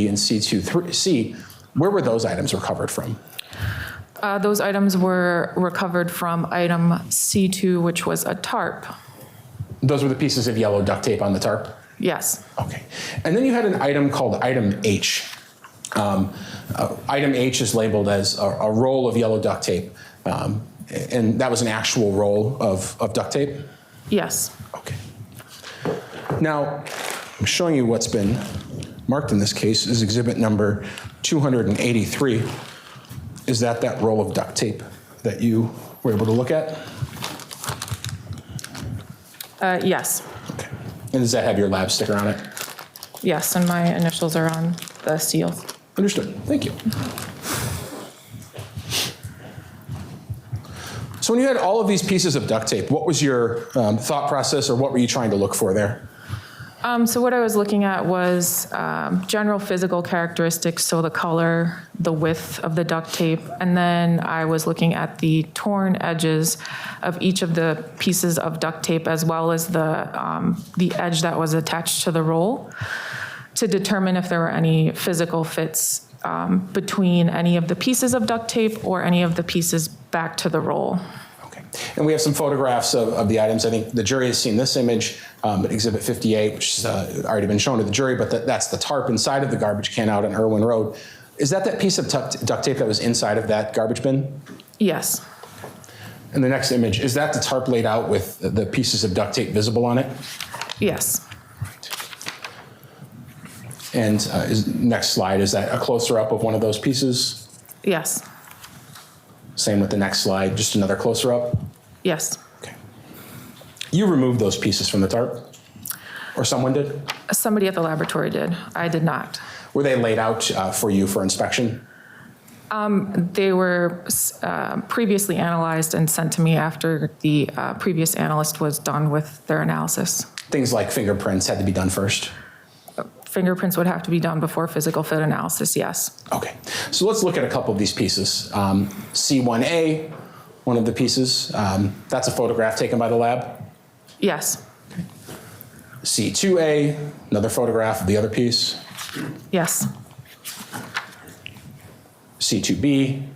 and C2C. Where were those items recovered from? Those items were recovered from item C2, which was a tarp. Those were the pieces of yellow duct tape on the tarp? Yes. Okay. And then you had an item called item H. Item H is labeled as a roll of yellow duct tape. And that was an actual roll of duct tape? Yes. Okay. Now, I'm showing you what's been marked in this case is exhibit number 283. Is that roll of duct tape that you were able to look at? Yes. Okay. And does that have your lab sticker on it? Yes, and my initials are on the seals. Understood. Thank you. So when you had all of these pieces of duct tape, what was your thought process, or what were you trying to look for there? So what I was looking at was general physical characteristics, so the color, the width of the duct tape, and then I was looking at the torn edges of each of the pieces of duct tape, as well as the edge that was attached to the roll, to determine if there were any physical fits between any of the pieces of duct tape or any of the pieces back to the roll. Okay. And we have some photographs of the items. I think the jury has seen this image, Exhibit 58, which has already been shown to the jury, but that's the tarp inside of the garbage can out on Irwin Road. Is that piece of duct tape that was inside of that garbage bin? Yes. And the next image, is that the tarp laid out with the pieces of duct tape visible on it? Yes. And next slide, is that a closer up of one of those pieces? Yes. Same with the next slide, just another closer up? Yes. Okay. You removed those pieces from the tarp? Or someone did? Somebody at the laboratory did. I did not. Were they laid out for you for inspection? They were previously analyzed and sent to me after the previous analyst was done with their analysis. Things like fingerprints had to be done first? fingerprints would have to be done before physical fit analysis, yes. Okay, so let's look at a couple of these pieces. C1A, one of the pieces, that's a photograph taken by the lab. Yes, C2A, another photograph of the other piece. yes, C2B,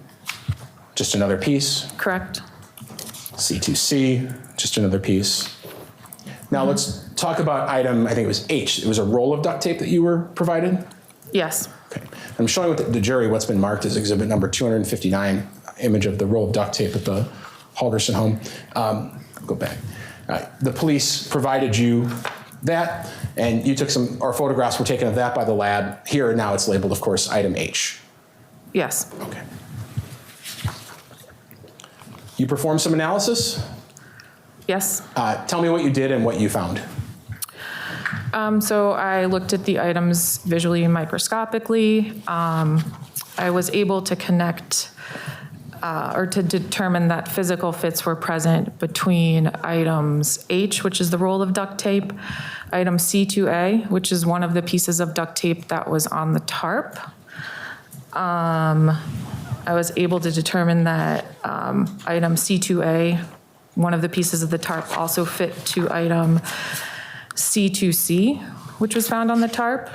just another piece. correct. C2C, just another piece. Now let's talk about item, I think it was H. It was a roll of duct tape that you were provided? Yes, Okay. I'm showing with the jury what's been marked as exhibit number 259, image of the roll of duct tape at the Halderson home. Go back. The police provided you that, and you took some, or photographs were taken of that by the lab. Here now it's labeled, of course, item H. yes. Okay. You performed some analysis? Yes. Tell me what you did and what you found. So I looked at the items visually and microscopically. I was able to connect or to determine that physical fits were present between items H, which is the roll of duct tape, item C2A, which is one of the pieces of duct tape that was on the tarp. I was able to determine that item C2A, one of the pieces of the tarp, also fit to item C2C, which was found on the tarp.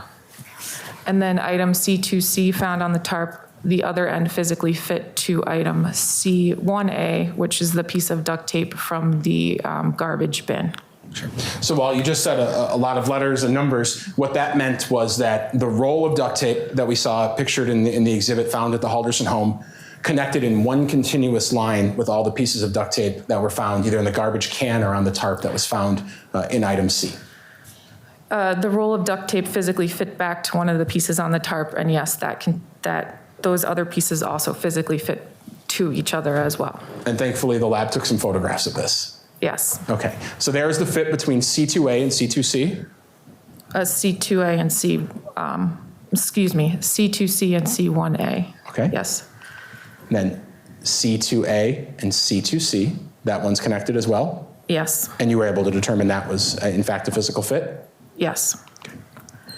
And then item C2C found on the tarp, the other end physically fit to item C1A, which is the piece of duct tape from the garbage bin. Sure. So while you just said a lot of letters and numbers, what that meant was that the roll of duct tape that we saw pictured in the exhibit found at the Halderson home connected in one continuous line with all the pieces of duct tape that were found either in the garbage can or on the tarp that was found in item C. The roll of duct tape physically fit back to one of the pieces on the tarp, and yes, those other pieces also physically fit to each other as well. And thankfully, the lab took some photographs of this. Yes. Okay, so there's the fit between C2A and C2C. C2A and C2C and C1A. Okay. Yes. And then C2A and C2C, that one's connected as well. Yes. And you were able to determine that was, in fact, a physical fit. Yes.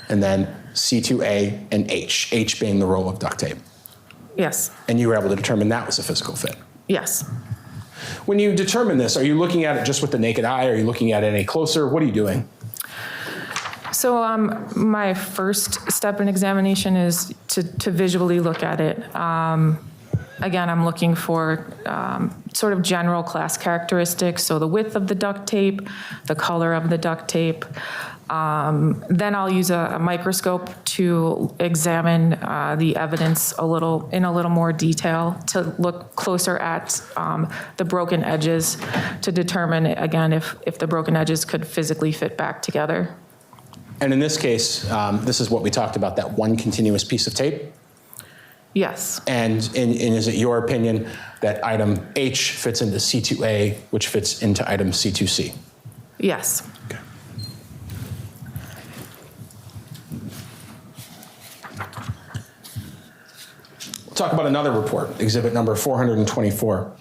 And then C2A and H being the roll of duct tape. Yes. And you were able to determine that was a physical fit. Yes. When you determine this, are you looking at it just with the naked eye? Are you looking at it any closer? What are you doing? So my first step in examination is to visually look at it. Again, I'm looking for sort of general class characteristics. So the width of the duct tape, the color of the duct tape. Then I'll use a microscope to examine the evidence in a little more detail, to look closer at the broken edges, to determine, again, if the broken edges could physically fit back together. And in this case, this is what we talked about, that one continuous piece of tape. Yes. And is it your opinion that item H fits into C2A, which fits into item C2C? Yes. Okay. We'll talk about another report, exhibit number 424.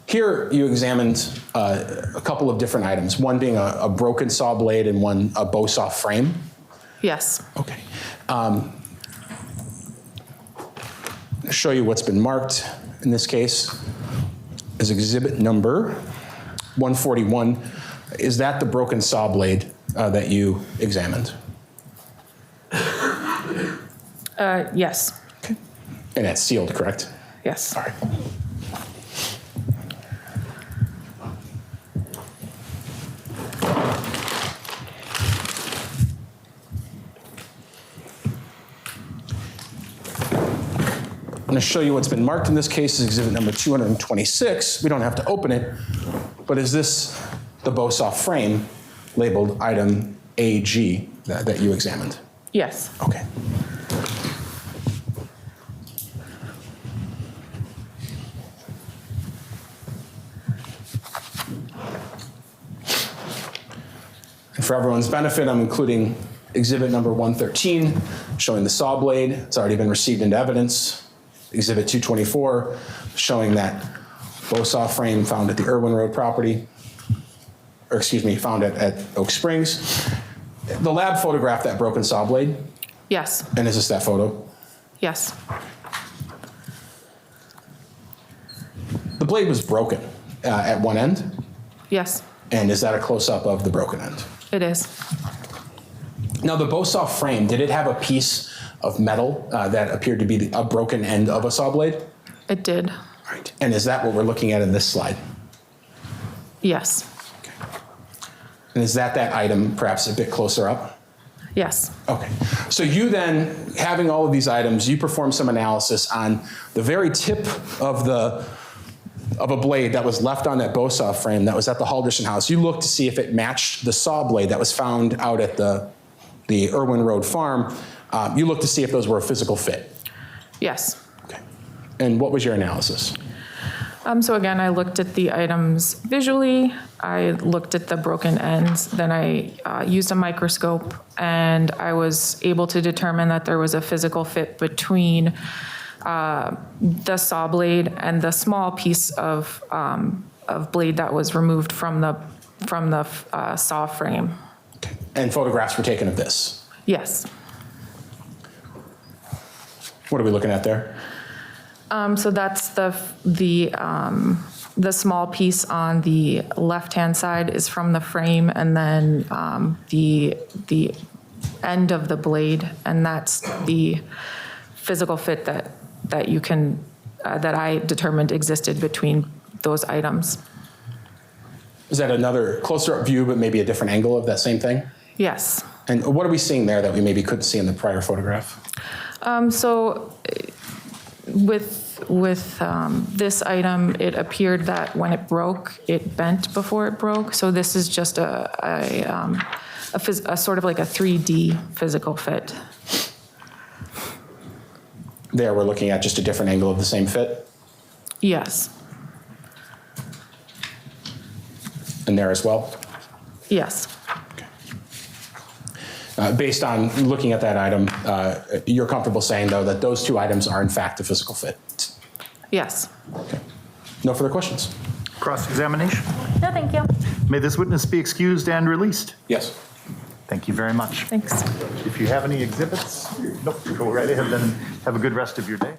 Here you examined a couple of different items, one being a broken saw blade and one a bow saw frame. Yes. Okay. Show you what's been marked in this case is exhibit number 141. Is that the broken saw blade that you examined? Yes. Okay. And that's sealed, correct? Yes. All right. I'm going to show you what's been marked in this case is exhibit number 226. We don't have to open it, but is this the bow saw frame labeled item AG that you examined? Yes. Okay. And for everyone's benefit, I'm including exhibit number 113, showing the saw blade. It's already been received into evidence. Exhibit 224, showing that bow saw frame found at the Irwin Road property, or excuse me, found at Oak Springs. The lab photographed that broken saw blade, Yes, and is this that photo? yes, The blade was broken at one end, yes, and is that a close-up of the broken end? it is. Now, the bow saw frame, did it have a piece of metal that appeared to be a broken end of a saw blade? It did. Right. And is that what we're looking at in this slide? Yes, And is that item perhaps a bit closer up? yes, Okay. So you then, having all of these items, you perform some analysis on the very tip of a blade that was left on that bow saw frame that was at the Halderson house. You looked to see if it matched the saw blade that was found out at the Irwin Road farm. You looked to see if those were a physical fit. yes. Okay. And what was your analysis? So again, I looked at the items visually, I looked at the broken ends, then I used a microscope, and I was able to determine that there was a physical fit between the saw blade and the small piece of blade that was removed from the saw frame. Okay. And photographs were taken of this. Yes. What are we looking at there? So that's the small piece on the left-hand side is from the frame, and then the end of the blade, and that's the physical fit that you can that I determined existed between those items. Is that another closer up view, but maybe a different angle of that same thing? Yes. And what are we seeing there that we maybe couldn't see in the prior photograph? So with this item, it appeared that when it broke, it bent before it broke. So this is just a sort of like a 3D physical fit. There, we're looking at just a different angle of the same fit. Yes. And there as well. Yes. Based on looking at that item, you're comfortable saying, though, that those two items are in fact a physical fit? Yes. Okay. No further questions? Cross-examination? No, thank you. May this witness be excused and released? Yes. Thank you very much. Thanks. If you have any exhibits, nope, go right ahead then. Have a good rest of your day.